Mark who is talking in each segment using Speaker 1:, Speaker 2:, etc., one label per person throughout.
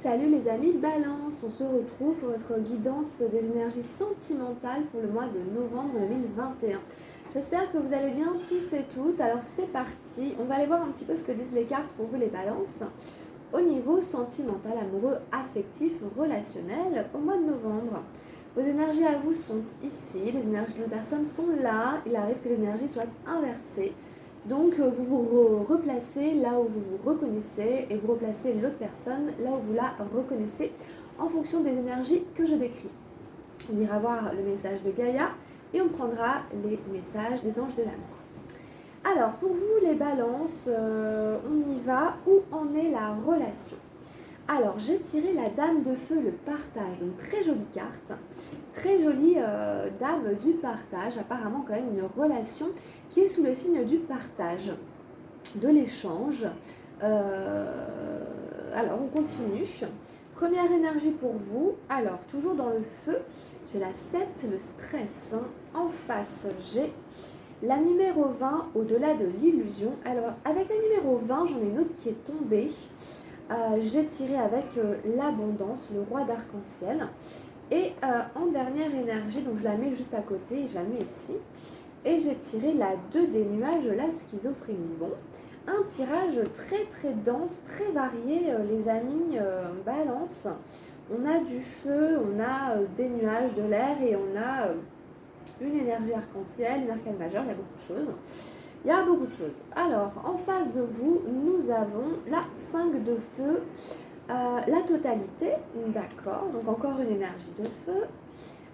Speaker 1: Salut les amis, Balance, on se retrouve pour votre guidance des énergies sentimentales pour le mois de novembre 2021. J'espère que vous allez bien tous et toutes, alors c'est parti, on va aller voir un petit peu ce que disent les cartes pour vous les balances au niveau sentimental, amoureux, affectif, relationnel au mois de novembre. Vos énergies à vous sont ici, les énergies de l'autre personne sont là, il arrive que les énergies soient inversées. Donc vous vous replacez là où vous vous reconnaissez et vous replacez l'autre personne là où vous la reconnaissez en fonction des énergies que je décris. On ira voir le message de Gaïa et on prendra les messages des anges de l'amour. Alors pour vous les balances, on y va. Où en est la relation? Alors j'ai tiré la dame de feu, le partage, donc très jolie carte, très jolie dame du partage, apparemment quand même une relation qui est sous le signe du partage, de l'échange. Alors on continue. Première énergie pour vous, alors toujours dans le feu, j'ai la 7, le stress. En face j'ai la numéro 20, au-delà de l'illusion. Alors avec la numéro 20, j'en ai une autre qui est tombée. J'ai tiré avec l'abondance, le roi d'arc-en-ciel. Et en dernière énergie, donc je la mets juste à côté, je la mets ici. Et j'ai tiré la 2 des nuages, la schizophrénie. Bon, un tirage très très dense, très varié, les amis, balance. On a du feu, on a des nuages, de l'air et on a une énergie arc-en-ciel, une arcane majeure, il y a beaucoup de choses. Il y a beaucoup de choses. Alors, en face de vous, nous avons la 5 de feu, la totalité, d'accord, donc encore une énergie de feu.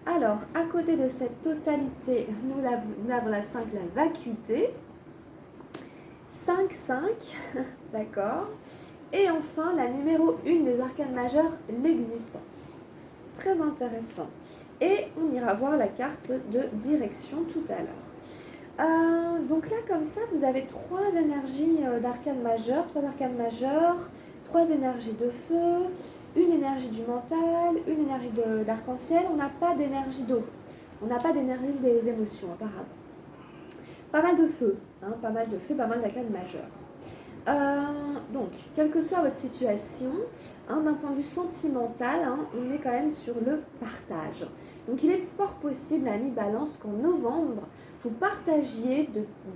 Speaker 1: Alors, à côté de cette totalité, nous avons la 5, la vacuité, 5, 5, d'accord. Et enfin, la numéro 1 des arcanes majeures, l'existence. Très intéressant. Et on ira voir la carte de direction tout à l'heure. Donc là, comme ça, vous avez 3 énergies d'arcane majeure, 3 arcanes majeures, 3 énergies de feu, une énergie du mental, une énergie d'arc-en-ciel. On n'a pas d'énergie d'eau, on n'a pas d'énergie des émotions apparemment. Pas mal de feu, hein, pas mal de feu, pas mal d'arcanes majeures. Donc, quelle que soit votre situation, hein, d'un point de vue sentimental, hein, on est quand même sur le partage. Donc, il est fort possible, ami Balance, qu'en novembre, vous partagiez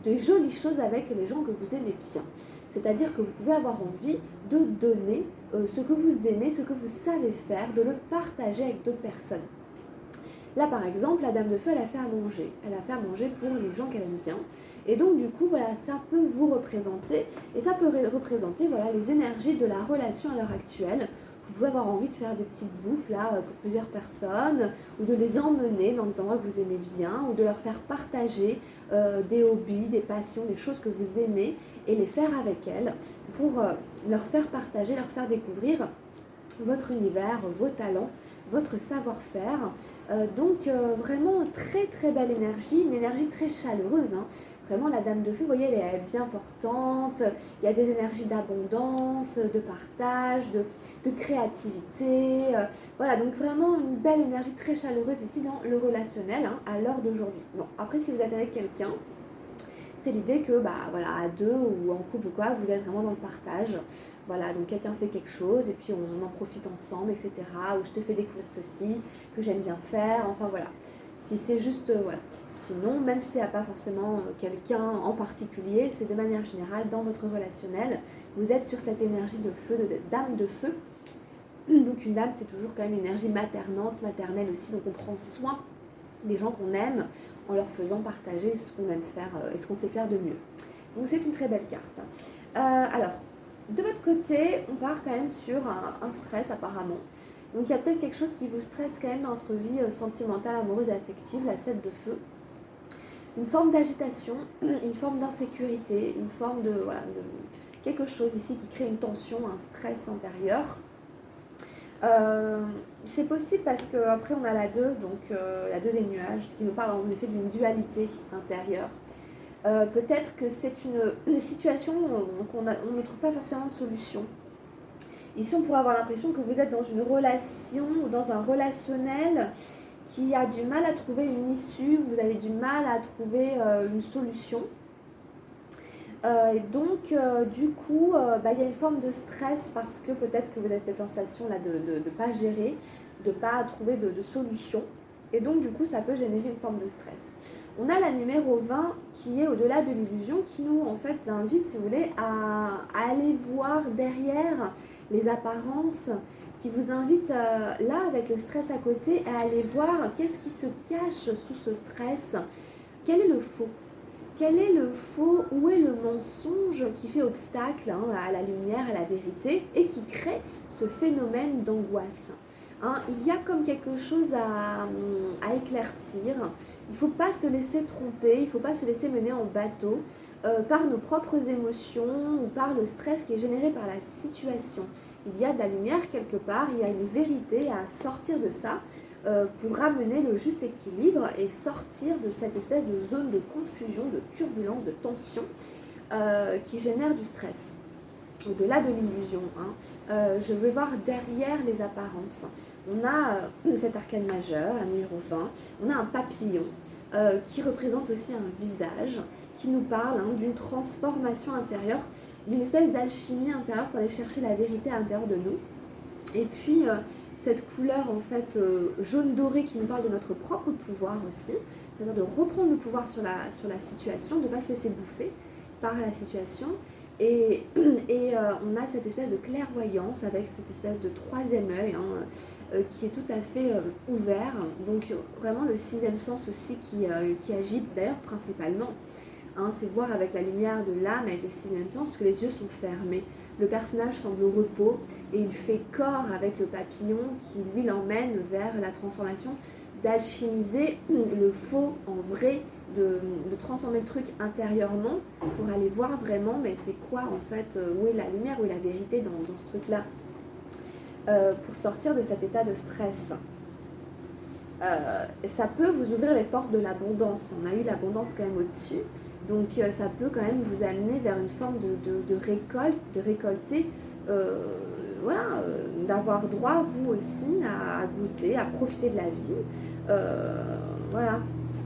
Speaker 1: de jolies choses avec les gens que vous aimez bien. C'est-à-dire que vous pouvez avoir envie de donner ce que vous aimez, ce que vous savez faire, de le partager avec d'autres personnes. Là, par exemple, la dame de feu, elle a fait à manger. Elle a fait à manger pour les gens qu'elle aime bien. Et donc, du coup, voilà, ça peut vous représenter. Et ça peut représenter, voilà, les énergies de la relation à l'heure actuelle. Vous pouvez avoir envie de faire des petites bouffes, là, pour plusieurs personnes, ou de les emmener dans des endroits que vous aimez bien, ou de leur faire partager des hobbies, des passions, des choses que vous aimez, et les faire avec elles, pour leur faire partager, leur faire découvrir votre univers, vos talents, votre savoir-faire. Donc vraiment très très belle énergie, une énergie très chaleureuse, hein. Vraiment la dame de feu, vous voyez, elle est bien portante, il y a des énergies d'abondance, de partage, de créativité. Voilà, donc vraiment une belle énergie très chaleureuse ici dans le relationnel, hein, à l'heure d'aujourd'hui. Bon, après si vous êtes avec quelqu'un, c'est l'idée que, bah, voilà, à deux ou en couple ou quoi, vous êtes vraiment dans le partage. Voilà, donc quelqu'un fait quelque chose et puis on en profite ensemble, etc. Ou je te fais découvrir ceci, que j'aime bien faire, enfin voilà. Si c'est juste, voilà. Sinon, même s'il n'y a pas forcément quelqu'un en particulier, c'est de manière générale dans votre relationnel, vous êtes sur cette énergie de feu, de dame de feu. Donc une dame, c'est toujours quand même une énergie maternante, maternelle aussi, donc on prend soin des gens qu'on aime en leur faisant partager ce qu'on aime faire et ce qu'on sait faire de mieux. Donc c'est une très belle carte. Alors, de votre côté, on part quand même sur un stress apparemment. Donc il y a peut-être quelque chose qui vous stresse quand même dans votre vie sentimentale, amoureuse et affective, la 7 de feu. Une forme d'agitation, une forme d'insécurité, une forme de, voilà, de quelque chose ici qui crée une tension, un stress intérieur. C'est possible parce qu'après on a la 2, donc la 2 des nuages, qui nous parle en effet d'une dualité intérieure. Peut-être que c'est une situation où on ne trouve pas forcément de solution. Ici on pourrait avoir l'impression que vous êtes dans une relation ou dans un relationnel qui a du mal à trouver une issue, vous avez du mal à trouver une solution. Et donc, du coup, il y a une forme de stress parce que peut-être que vous avez cette sensation-là de ne pas gérer, de ne pas trouver de solution. Et donc, du coup, ça peut générer une forme de stress. On a la numéro 20 qui est au-delà de l'illusion, qui nous, en fait, invite, si vous voulez, à aller voir derrière les apparences, qui vous invite, là, avec le stress à côté, à aller voir qu'est-ce qui se cache sous ce stress, quel est le faux. Quel est le faux, où est le mensonge qui fait obstacle à la lumière, à la vérité et qui crée ce phénomène d'angoisse. Il y a comme quelque chose à éclaircir. Il ne faut pas se laisser tromper, il ne faut pas se laisser mener en bateau par nos propres émotions ou par le stress qui est généré par la situation. Il y a de la lumière quelque part, il y a une vérité à sortir de ça. Pour ramener le juste équilibre et sortir de cette espèce de zone de confusion, de turbulence, de tension qui génère du stress. Au-delà de l'illusion, je vais voir derrière les apparences. On a cet arcane majeur, la numéro 20, on a un papillon qui représente aussi un visage, qui nous parle d'une transformation intérieure, d'une espèce d'alchimie intérieure pour aller chercher la vérité à l'intérieur de nous. Et puis, cette couleur en fait jaune doré qui nous parle de notre propre pouvoir aussi, c'est-à-dire de reprendre le pouvoir sur la situation, de ne pas se laisser bouffer par la situation. Et on a cette espèce de clairvoyance avec cette espèce de troisième œil qui est tout à fait ouvert. Donc vraiment le sixième sens aussi qui agit d'ailleurs principalement. C'est voir avec la lumière de l'âme, avec le sixième sens, parce que les yeux sont fermés. Le personnage semble au repos et il fait corps avec le papillon qui lui l'emmène vers la transformation, d'alchimiser le faux en vrai, de transformer le truc intérieurement pour aller voir vraiment mais c'est quoi en fait, où est la lumière, où est la vérité dans ce truc-là, pour sortir de cet état de stress. Ça peut vous ouvrir les portes de l'abondance. On a eu l'abondance quand même au-dessus. Donc ça peut quand même vous amener vers une forme de récolte, de récolter, d'avoir droit vous aussi à goûter, à profiter de la vie. Voilà.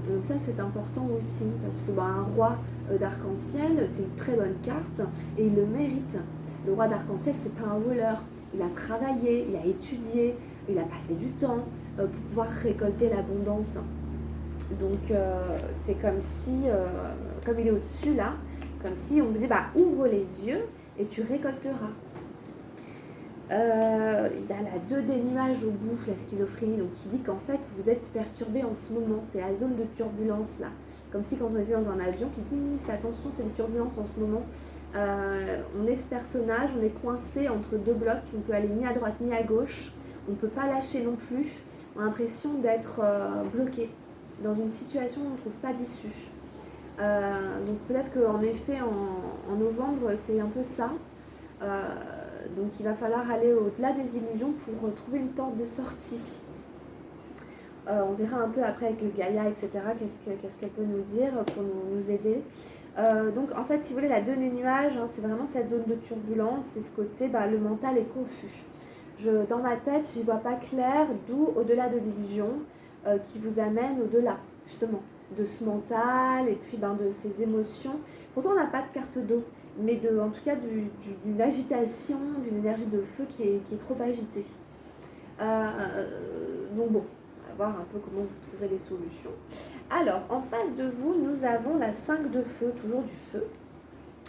Speaker 1: Donc ça c'est important aussi parce que un roi d'arc-en-ciel c'est une très bonne carte et il le mérite. Le roi d'arc-en-ciel c'est pas un voleur. Il a travaillé, il a étudié, il a passé du temps pour pouvoir récolter l'abondance. Donc c'est comme si, comme il est au-dessus là, comme si on vous dit ouvre les yeux et tu récolteras. Il y a la 2 des nuages au bout, la schizophrénie, donc qui dit qu'en fait vous êtes perturbé en ce moment, c'est la zone de turbulence là. Comme si quand on était dans un avion qui dit fais attention, c'est une turbulence en ce moment. On est ce personnage, on est coincé entre 2 blocs, on peut aller ni à droite ni à gauche, on ne peut pas lâcher non plus, on a l'impression d'être bloqué dans une situation où on ne trouve pas d'issue. Donc peut-être qu'en effet en novembre c'est un peu ça. Donc il va falloir aller au-delà des illusions pour trouver une porte de sortie. On verra un peu après avec Gaïa, etc. Qu'est-ce qu'elle peut nous dire pour nous aider. Donc en fait si vous voulez la 2 des nuages, c'est vraiment cette zone de turbulence, c'est ce côté le mental est confus. Dans ma tête j'y vois pas clair, d'où au-delà de l'illusion qui vous amène au-delà justement de ce mental et puis de ces émotions. Pourtant on n'a pas de carte d'eau, mais en tout cas d'une agitation, d'une énergie de feu qui est trop agitée. Donc bon, on va voir un peu comment vous trouverez des solutions. Alors, en face de vous, nous avons la 5 de feu, toujours du feu,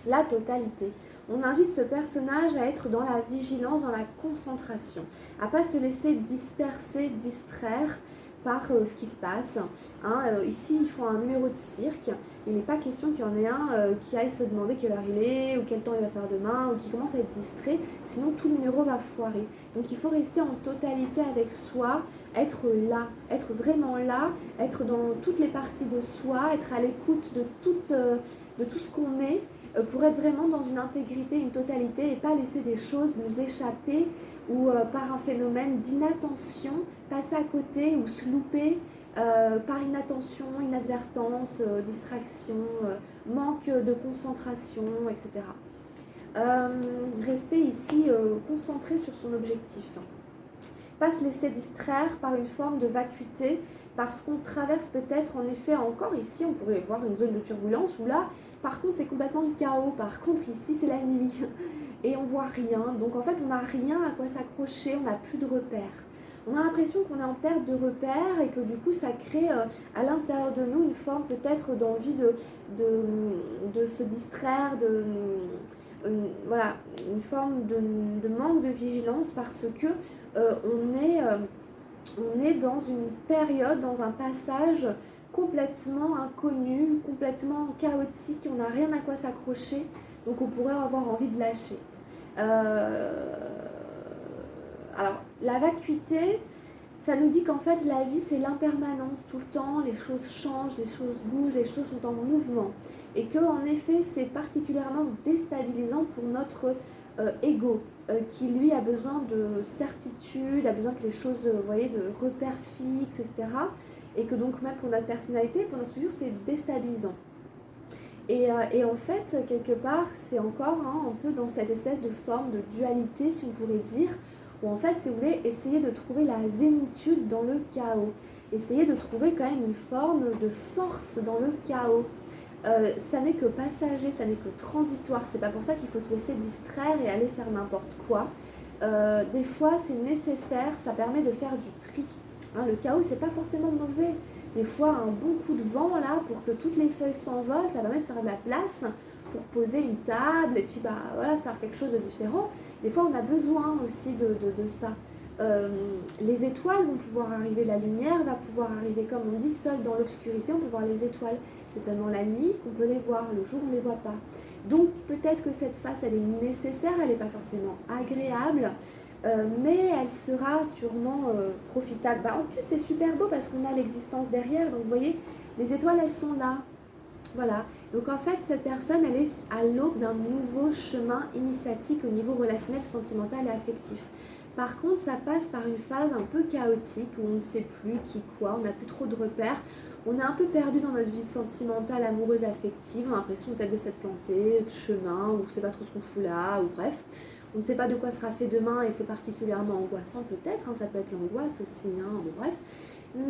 Speaker 1: la totalité. On invite ce personnage à être dans la vigilance, dans la concentration, à ne pas se laisser disperser, distraire par ce qui se passe. Ici, il faut un numéro de cirque. Il n'est pas question qu'il y en ait un qui aille se demander quelle heure il est, ou quel temps il va faire demain, ou qui commence à être distrait, sinon tout le numéro va foirer. Donc il faut rester en totalité avec soi, être là, être vraiment là, être dans toutes les parties de soi, être à l'écoute de tout ce qu'on est, pour être vraiment dans une intégrité, une totalité, et pas laisser des choses nous échapper, ou par un phénomène d'inattention, passer à côté ou se louper par inattention, inadvertance, distraction, manque de concentration, etc. Rester ici concentré sur son objectif. Pas se laisser distraire par une forme de vacuité, parce qu'on traverse peut-être en effet encore ici, on pourrait voir une zone de turbulence où là, Par contre, c'est complètement le chaos. Par contre, ici, c'est la nuit et on voit rien. Donc en fait, on n'a rien à quoi s'accrocher, on n'a plus de repères. On a l'impression qu'on est en perte de repères et que du coup, ça crée à l'intérieur de nous une forme peut-être d'envie de se distraire, voilà, une forme de manque de vigilance parce que on est dans une période, dans un passage complètement inconnu, complètement chaotique, on n'a rien à quoi s'accrocher, donc on pourrait avoir envie de lâcher. Alors, la vacuité, ça nous dit qu'en fait la vie c'est l'impermanence tout le temps, les choses changent, les choses bougent, les choses sont en mouvement. Et que en effet c'est particulièrement déstabilisant pour notre ego, qui lui a besoin de certitude, a besoin que les choses, vous voyez, de repères fixes, etc. Et que donc même pour notre personnalité, pour notre structure, c'est déstabilisant. Et en fait, quelque part, c'est encore un peu dans cette espèce de forme de dualité, si on pourrait dire, où en fait, si vous voulez, essayer de trouver la zénitude dans le chaos. Essayer de trouver quand même une forme de force dans le chaos. Ça n'est que passager, ça n'est que transitoire. C'est pas pour ça qu'il faut se laisser distraire et aller faire n'importe quoi. Des fois, c'est nécessaire, ça permet de faire du tri. Hein, le chaos, c'est pas forcément mauvais. Des fois, un bon coup de vent, là, pour que toutes les feuilles s'envolent, ça permet de faire de la place pour poser une table et puis voilà, faire quelque chose de différent. Des fois, on a besoin aussi de ça. Les étoiles vont pouvoir arriver, la lumière va pouvoir arriver, comme on dit, seul dans l'obscurité, on peut voir les étoiles. C'est seulement la nuit qu'on peut les voir, le jour on ne les voit pas. Donc peut-être que cette phase, elle est nécessaire, elle n'est pas forcément agréable, mais elle sera sûrement profitable. En plus, c'est super beau parce qu'on a l'existence derrière, donc vous voyez, les étoiles, elles sont là. Voilà, donc en fait, cette personne, elle est à l'aube d'un nouveau chemin initiatique au niveau relationnel, sentimental et affectif. Par contre, ça passe par une phase un peu chaotique où on ne sait plus qui quoi, on n'a plus trop de repères. On est un peu perdu dans notre vie sentimentale, amoureuse, affective. On a l'impression peut-être de s'être planté, de chemin, ou on ne sait pas trop ce qu'on fout là, ou bref. On ne sait pas de quoi sera fait demain et c'est particulièrement angoissant peut-être. Ça peut être l'angoisse aussi, bon, bref.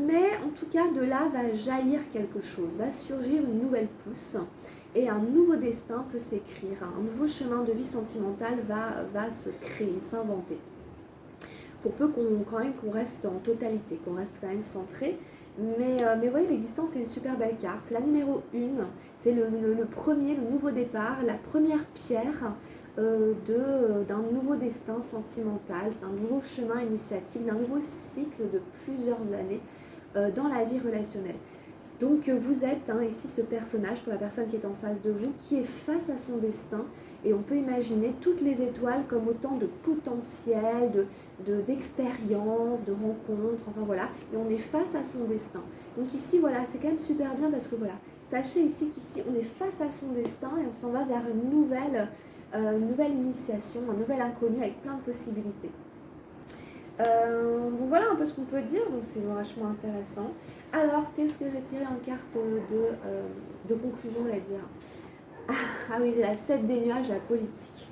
Speaker 1: Mais en tout cas, de là va jaillir quelque chose, va surgir une nouvelle pousse et un nouveau destin peut s'écrire. Un nouveau chemin de vie sentimentale va se créer, s'inventer. Pour peu qu'on reste en totalité, qu'on reste quand même centré. Mais vous voyez, l'existence, c'est une super belle carte. C'est la numéro 1, c'est le premier, le nouveau départ, la première pierre d'un nouveau destin sentimental, d'un nouveau chemin initiatique, d'un nouveau cycle de plusieurs années dans la vie relationnelle. Donc vous êtes ici ce personnage pour la personne qui est en face de vous, qui est face à son destin, et on peut imaginer toutes les étoiles comme autant de potentiel, d'expériences, de rencontres, enfin voilà, et on est face à son destin. Donc ici voilà, c'est quand même super bien parce que voilà, sachez ici qu'ici on est face à son destin et on s'en va vers une nouvelle initiation, un nouvel inconnu avec plein de possibilités. Donc voilà un peu ce qu'on peut dire, donc c'est vachement intéressant. Alors, qu'est-ce que j'ai tiré en carte de conclusion, on va dire? Ah oui, j'ai la 7 des nuages, la politique.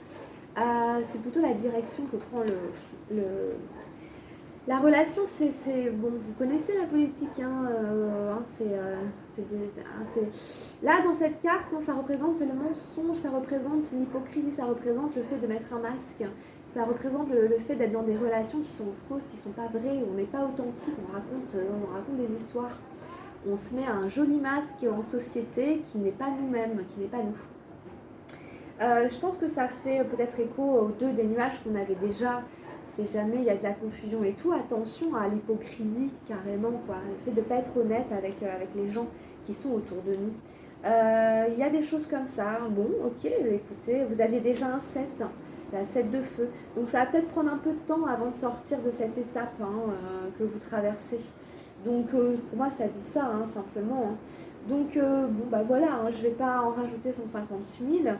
Speaker 1: C'est plutôt la direction que prend la relation, c'est bon, vous connaissez la politique, là dans cette carte, ça représente le mensonge, ça représente l'hypocrisie, ça représente le fait de mettre un masque, ça représente le fait d'être dans des relations qui sont fausses, qui sont pas vraies, où on n'est pas authentique, on raconte des histoires, on se met un joli masque en société qui n'est pas nous-mêmes, qui n'est pas nous. Je pense que ça fait peut-être écho aux 2 des nuages qu'on avait déjà. Si jamais il y a de la confusion et tout, attention à l'hypocrisie carrément, quoi. Le fait de ne pas être honnête avec les gens qui sont autour de nous. Il y a des choses comme ça. Bon, ok, écoutez, vous aviez déjà un 7, la 7 de feu. Donc ça va peut-être prendre un peu de temps avant de sortir de cette étape que vous traversez. Donc pour moi ça dit ça, simplement. Donc voilà, je ne vais pas en rajouter 150 000.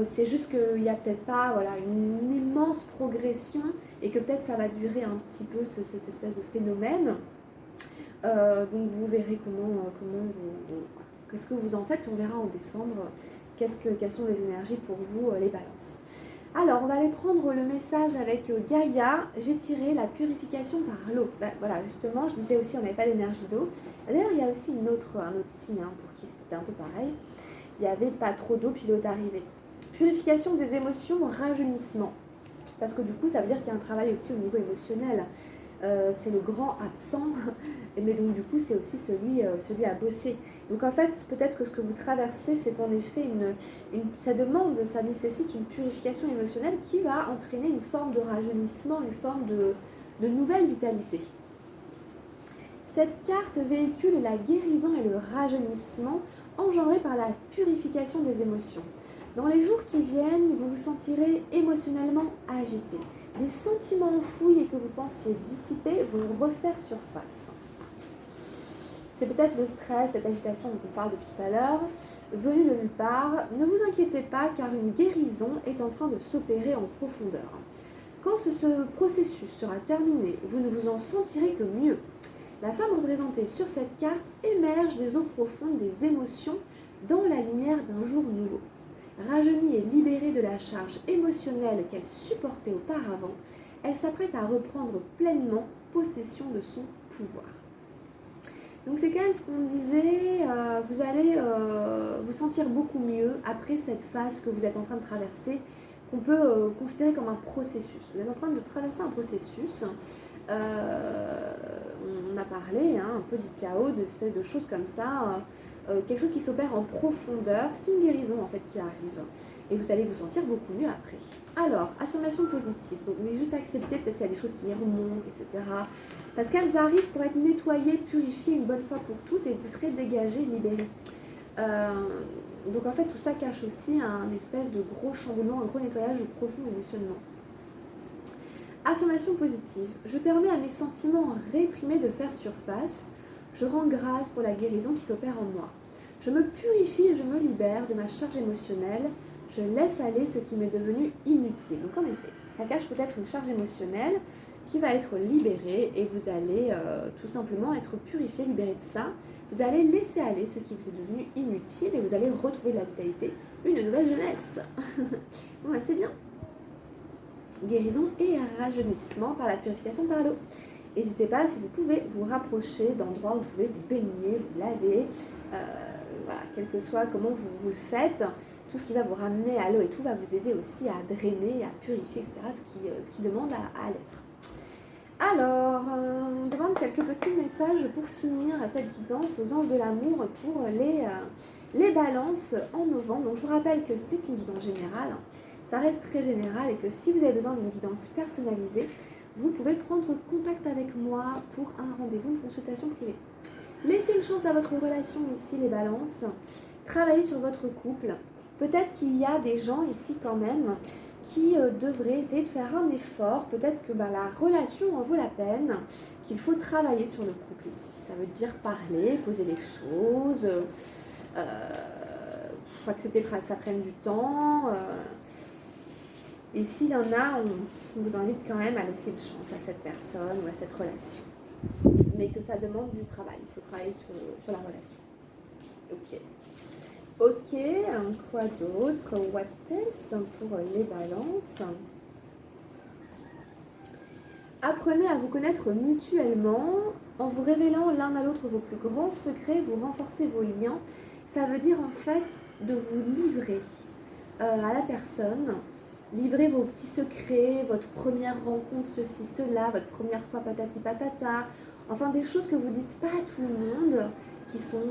Speaker 1: C'est juste qu'il n'y a peut-être pas une immense progression et que peut-être ça va durer un petit peu cette espèce de phénomène. Donc vous verrez qu'est-ce que vous en faites, on verra en décembre quelles sont les énergies pour vous, les balances. Alors on va aller prendre le message avec Gaïa. J'ai tiré la purification par l'eau. Voilà, justement, je disais aussi on n'avait pas d'énergie d'eau. D'ailleurs il y a aussi un autre signe pour qui c'était un peu pareil. il n'y avait pas trop d'eau, puis l'eau est arrivée. Purification des émotions, rajeunissement. Parce que du coup, ça veut dire qu'il y a un travail aussi au niveau émotionnel. C'est le grand absent, mais donc du coup, c'est aussi celui à bosser. Donc en fait, peut-être que ce que vous traversez, c'est en effet ça nécessite une purification émotionnelle qui va entraîner une forme de rajeunissement, une forme de nouvelle vitalité. Cette carte véhicule la guérison et le rajeunissement engendrés par la purification des émotions. Dans les jours qui viennent, vous vous sentirez émotionnellement agité. Des sentiments enfouis et que vous pensiez dissipés vont refaire surface. C'est peut-être le stress, cette agitation dont on parle depuis tout à l'heure, venu de nulle part. Ne vous inquiétez pas car une guérison est en train de s'opérer en profondeur. Quand ce processus sera terminé, vous ne vous en sentirez que mieux. La femme représentée sur cette carte émerge des eaux profondes des émotions dans la lumière d'un jour nouveau. Rajeunie et libérée de la charge émotionnelle qu'elle supportait auparavant, elle s'apprête à reprendre pleinement possession de son pouvoir. Donc c'est quand même ce qu'on disait, vous allez vous sentir beaucoup mieux après cette phase que vous êtes en train de traverser, qu'on peut considérer comme un processus. Vous êtes en train de traverser un processus. On a parlé un peu du chaos, d'espèces de choses comme ça, quelque chose qui s'opère en profondeur, c'est une guérison en fait qui arrive et vous allez vous sentir beaucoup mieux après. Alors, affirmation positive, donc mais juste accepter peut-être s'il y a des choses qui remontent, etc. Parce qu'elles arrivent pour être nettoyées, purifiées une bonne fois pour toutes et vous serez dégagé, libéré. Donc en fait tout ça cache aussi un espèce de gros chamboulement, un gros nettoyage profond émotionnellement. Affirmation positive. Je permets à mes sentiments réprimés de faire surface. Je rends grâce pour la guérison qui s'opère en moi. Je me purifie et je me libère de ma charge émotionnelle. Je laisse aller ce qui m'est devenu inutile. Donc en effet, ça cache peut-être une charge émotionnelle qui va être libérée et vous allez tout simplement être purifié, libéré de ça. Vous allez laisser aller ce qui vous est devenu inutile et vous allez retrouver de la vitalité, une nouvelle jeunesse. Bon, bah, c'est bien. Guérison et rajeunissement par la purification par l'eau. N'hésitez pas, si vous pouvez, vous rapprocher d'endroits où vous pouvez vous baigner, vous laver, voilà, quel que soit comment vous le faites, tout ce qui va vous ramener à l'eau et tout va vous aider aussi à drainer, à purifier, etc., ce qui demande à l'être. Alors, on demande quelques petits messages pour finir cette guidance aux anges de l'amour pour les balances en novembre. Donc je vous rappelle que c'est une guidance générale, ça reste très général et que si vous avez besoin d'une guidance personnalisée, vous pouvez prendre contact avec moi pour un rendez-vous, une consultation privée. Laissez une chance à votre relation ici, les balances. Travaillez sur votre couple. Peut-être qu'il y a des gens ici quand même qui devraient essayer de faire un effort. Peut-être que la relation en vaut la peine, qu'il faut travailler sur le couple ici. Ça veut dire parler, poser les choses, faut accepter que ça prenne du temps. Et s'il y en a, on vous invite quand même à laisser une chance à cette personne ou à cette relation. Mais que ça demande du travail. Il faut travailler sur la relation. Ok, quoi d'autre? What else pour les balances? Apprenez à vous connaître mutuellement en vous révélant l'un à l'autre vos plus grands secrets, vous renforcez vos liens. Ça veut dire en fait de vous livrer à la personne, livrer vos petits secrets, votre première rencontre, ceci, cela, votre première fois patati patata, enfin des choses que vous dites pas à tout le monde, qui sont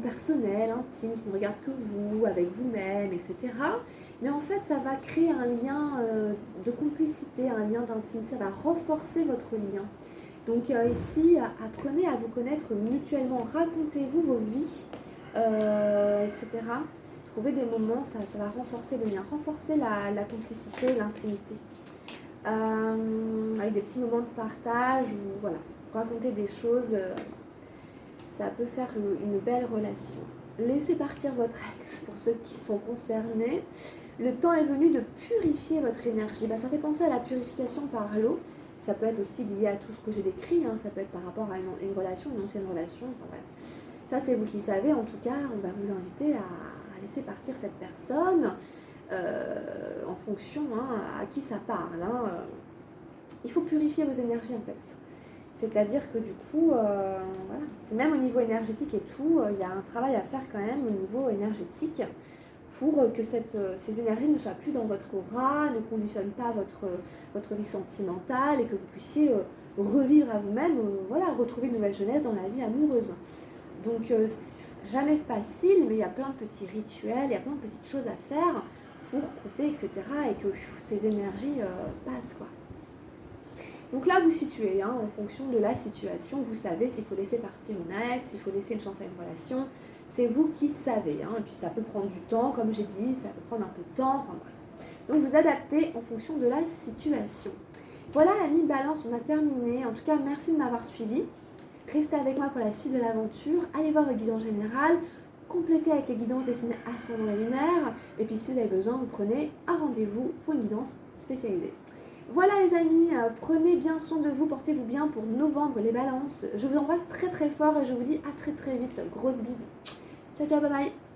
Speaker 1: personnelles, intimes, qui ne regardent que vous, avec vous-même, etc. Mais en fait, ça va créer un lien de complicité, un lien d'intimité, ça va renforcer votre lien. Donc ici, apprenez à vous connaître mutuellement, racontez-vous vos vies, etc. Trouvez des moments, ça va renforcer le lien, renforcer la complicité, l'intimité. Avec des petits moments de partage, ou voilà, vous racontez des choses, ça peut faire une belle relation. Laissez partir votre ex pour ceux qui sont concernés. Le temps est venu de purifier votre énergie. Ça fait penser à la purification par l'eau. Ça peut être aussi lié à tout ce que j'ai décrit. Ça peut être par rapport à une relation, une ancienne relation. Enfin bref. Ça, c'est vous qui savez. En tout cas, on va vous inviter à laisser partir cette personne en fonction à qui ça parle. Il faut purifier vos énergies en fait. C'est-à-dire que du coup, voilà, c'est même au niveau énergétique et tout, il y a un travail à faire quand même au niveau énergétique pour que ces énergies ne soient plus dans votre aura, ne conditionnent pas votre vie sentimentale et que vous puissiez revivre à vous-même, voilà, retrouver une nouvelle jeunesse dans la vie amoureuse. Donc, c'est jamais facile, mais il y a plein de petits rituels, il y a plein de petites choses à faire pour couper, etc. et que ces énergies passent, quoi. Donc là, vous situez, hein, en fonction de la situation, vous savez s'il faut laisser partir une ex, s'il faut laisser une chance à une relation, c'est vous qui savez, hein. Et puis ça peut prendre du temps, comme j'ai dit, ça peut prendre un peu de temps, enfin bref. Donc vous adaptez en fonction de la situation. Voilà, amis Balance, on a terminé. En tout cas, merci de m'avoir suivi. Restez avec moi pour la suite de l'aventure. Allez voir votre guidance générale. Complétez avec les guidances destinées à son et lunaire. Et puis si vous avez besoin, vous prenez un rendez-vous pour une guidance spécialisée. Voilà les amis, prenez bien soin de vous, portez-vous bien pour novembre les balances. Je vous embrasse très très fort et je vous dis à très très vite. Grosse bise. Ciao ciao, bye bye.